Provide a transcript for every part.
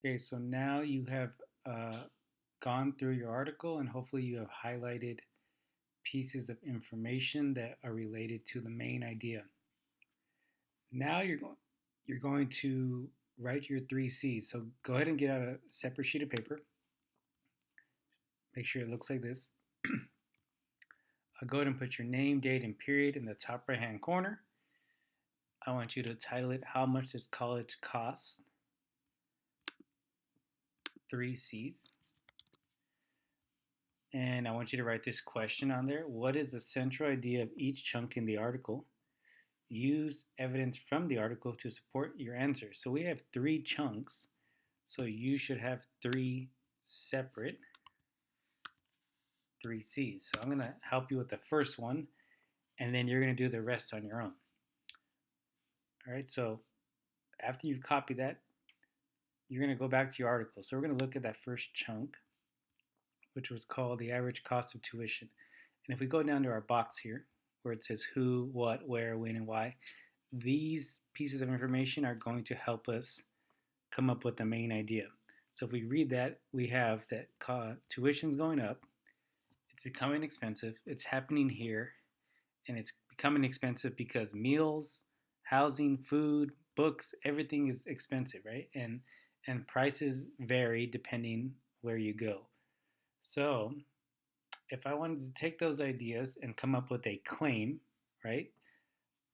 Okay, so now you have gone through your article and hopefully you have highlighted pieces of information that are related to the main idea. Now you're going to write your 3C's. So go ahead and get out a separate sheet of paper. Make sure it looks like this. Go ahead and put your name, date, and period in the top right hand corner. I want you to title it How Much Does College Cost? 3C's. And I want you to write this question on there. What is the central idea of each chunk in the article? Use evidence from the article to support your answer. So we have three chunks. So you should have three separate 3C's. So I'm going to help you with the first one, and then you're going to do the rest on your own. All right, so after you've copied that, you're going to go back to your article. So we're going to look at that first chunk, which was called the average cost of tuition. And if we go down to our box here, where it says who, what, where, when, and why, these pieces of information are going to help us come up with the main idea. So if we read that, we have that tuition's going up, it's becoming expensive, it's happening here, and it's becoming expensive because meals, housing, food, books, everything is expensive, right? And prices vary depending where you go. So if I wanted to take those ideas and come up with a claim, right?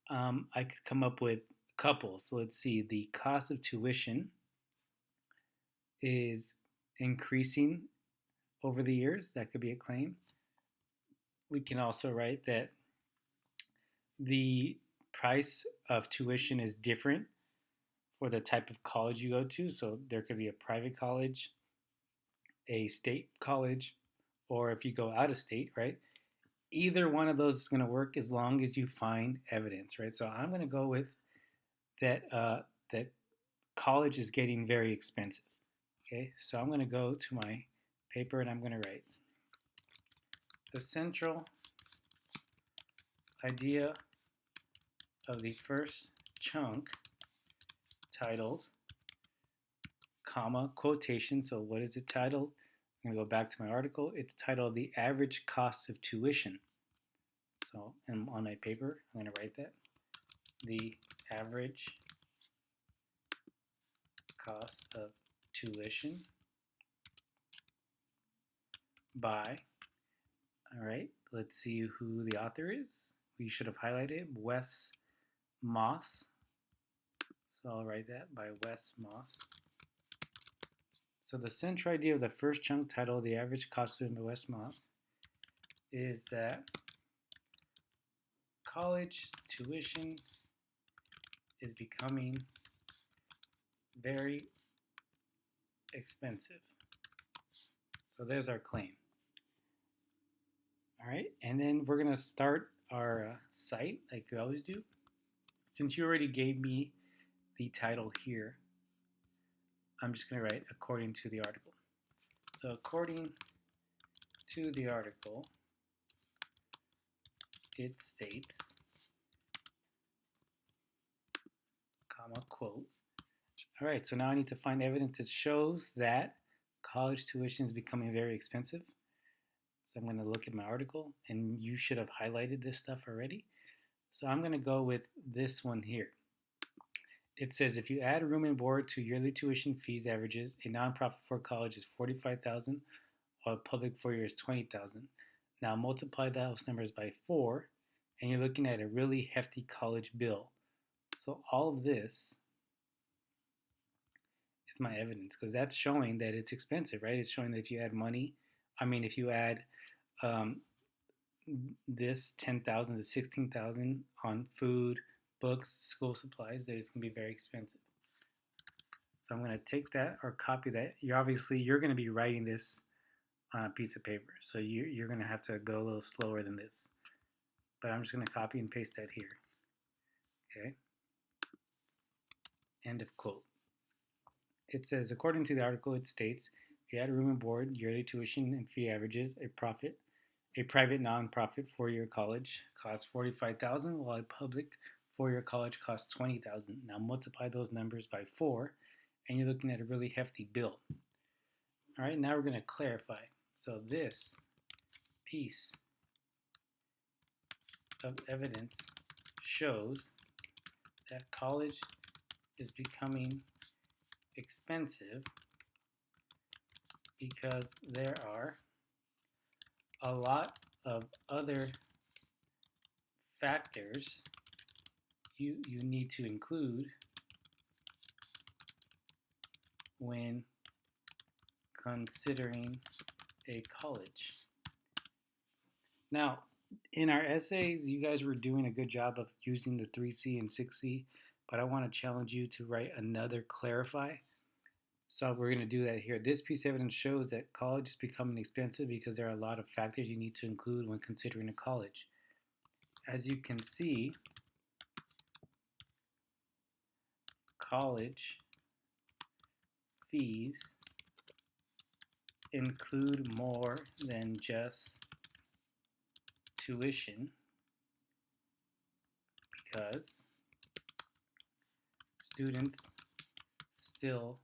I could come up with a couple. So let's see, the cost of tuition is increasing over the years. That could be a claim. We can also write that the price of tuition is different for the type of college you go to. So there could be a private college, a state college, or if you go out of state, right? Either one of those is going to work as long as you find evidence, right? So I'm going to go with that college is getting very expensive. Okay, so I'm going to go to my paper and I'm going to write the central idea of the first chunk titled, comma, quotation. So what is it titled? I'm going to go back to my article. It's titled The Average Cost of Tuition. So on my paper, I'm going to write that. The average cost of tuition by, all right, let's see who the author is. We should have highlighted Wes Moss. So I'll write that by Wes Moss. So the central idea of the first chunk titled The Average Cost of Wes Moss is that college tuition is becoming very expensive. So there's our claim. All right, and then we're going to start our site like we always do. Since you already gave me the title here, I'm just going to write according to the article. So according to the article, it states, comma, quote. All right, so now I need to find evidence that shows that college tuition is becoming very expensive. So I'm going to look at my article, and you should have highlighted this stuff already. So I'm going to go with this one here. It says if you add room and board to yearly tuition fees averages, a nonprofit for college is $45,000, while a public 4-year is $20,000. Now multiply those numbers by 4, and you're looking at a really hefty college bill. So all of this is my evidence because that's showing that it's expensive, right? It's showing that if you add money, if you add this 10,000 to 16,000 on food, books, school supplies, that it's going to be very expensive. So I'm going to take that or copy that. You're going to be writing this on a piece of paper, so you're going to have to go a little slower than this. But I'm just going to copy and paste that here. Okay. End of quote. It says, according to the article, it states, if you add room and board, yearly tuition and fee averages, a private nonprofit 4-year college costs $45,000, while a public 4-year college costs $20,000. Now multiply those numbers by 4, and you're looking at a really hefty bill. All right, now we're going to clarify. So this piece of evidence shows that college is becoming expensive because there are a lot of other factors you need to include when considering a college. Now, in our essays, you guys were doing a good job of using the 3C and 6C, but I want to challenge you to write another clarify. So we're going to do that here. This piece of evidence shows that college is becoming expensive because there are a lot of factors you need to include when considering a college. As you can see, college fees include more than just tuition because students still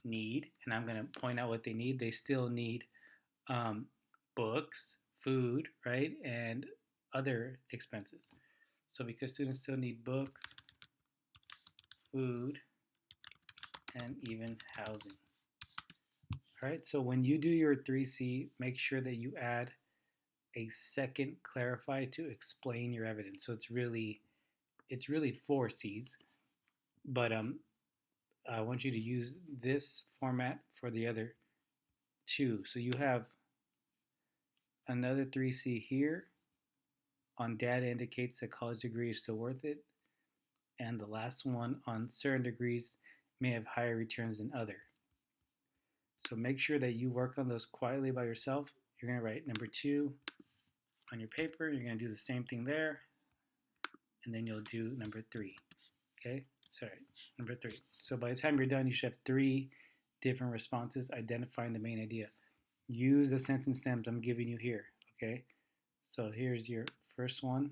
need, and I'm going to point out what they need. They still need books, food, right, and other expenses. So because students still need books, food, and even housing. All right, so when you do your 3C, make sure that you add a second clarify to explain your evidence. So it's really 4 C's, but I want you to use this format for the other 2. So you have another 3C here on data indicates that college degree is still worth it, and the last one on certain degrees may have higher returns than other. So make sure that you work on those quietly by yourself. You're going to write number 2 on your paper. You're going to do the same thing there, and then you'll do number 3. Okay, sorry, number 3. So by the time you're done, you should have 3 different responses identifying the main idea. Use the sentence stems I'm giving you here. Okay, so here's your first one.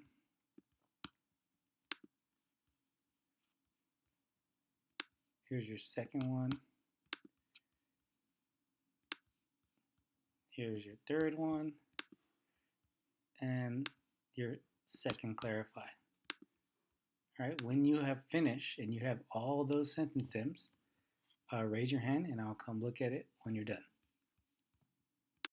Here's your second one. Here's your third one. And your second clarify. All right, when you have finished and you have all those sentence stems, raise your hand and I'll come look at it when you're done.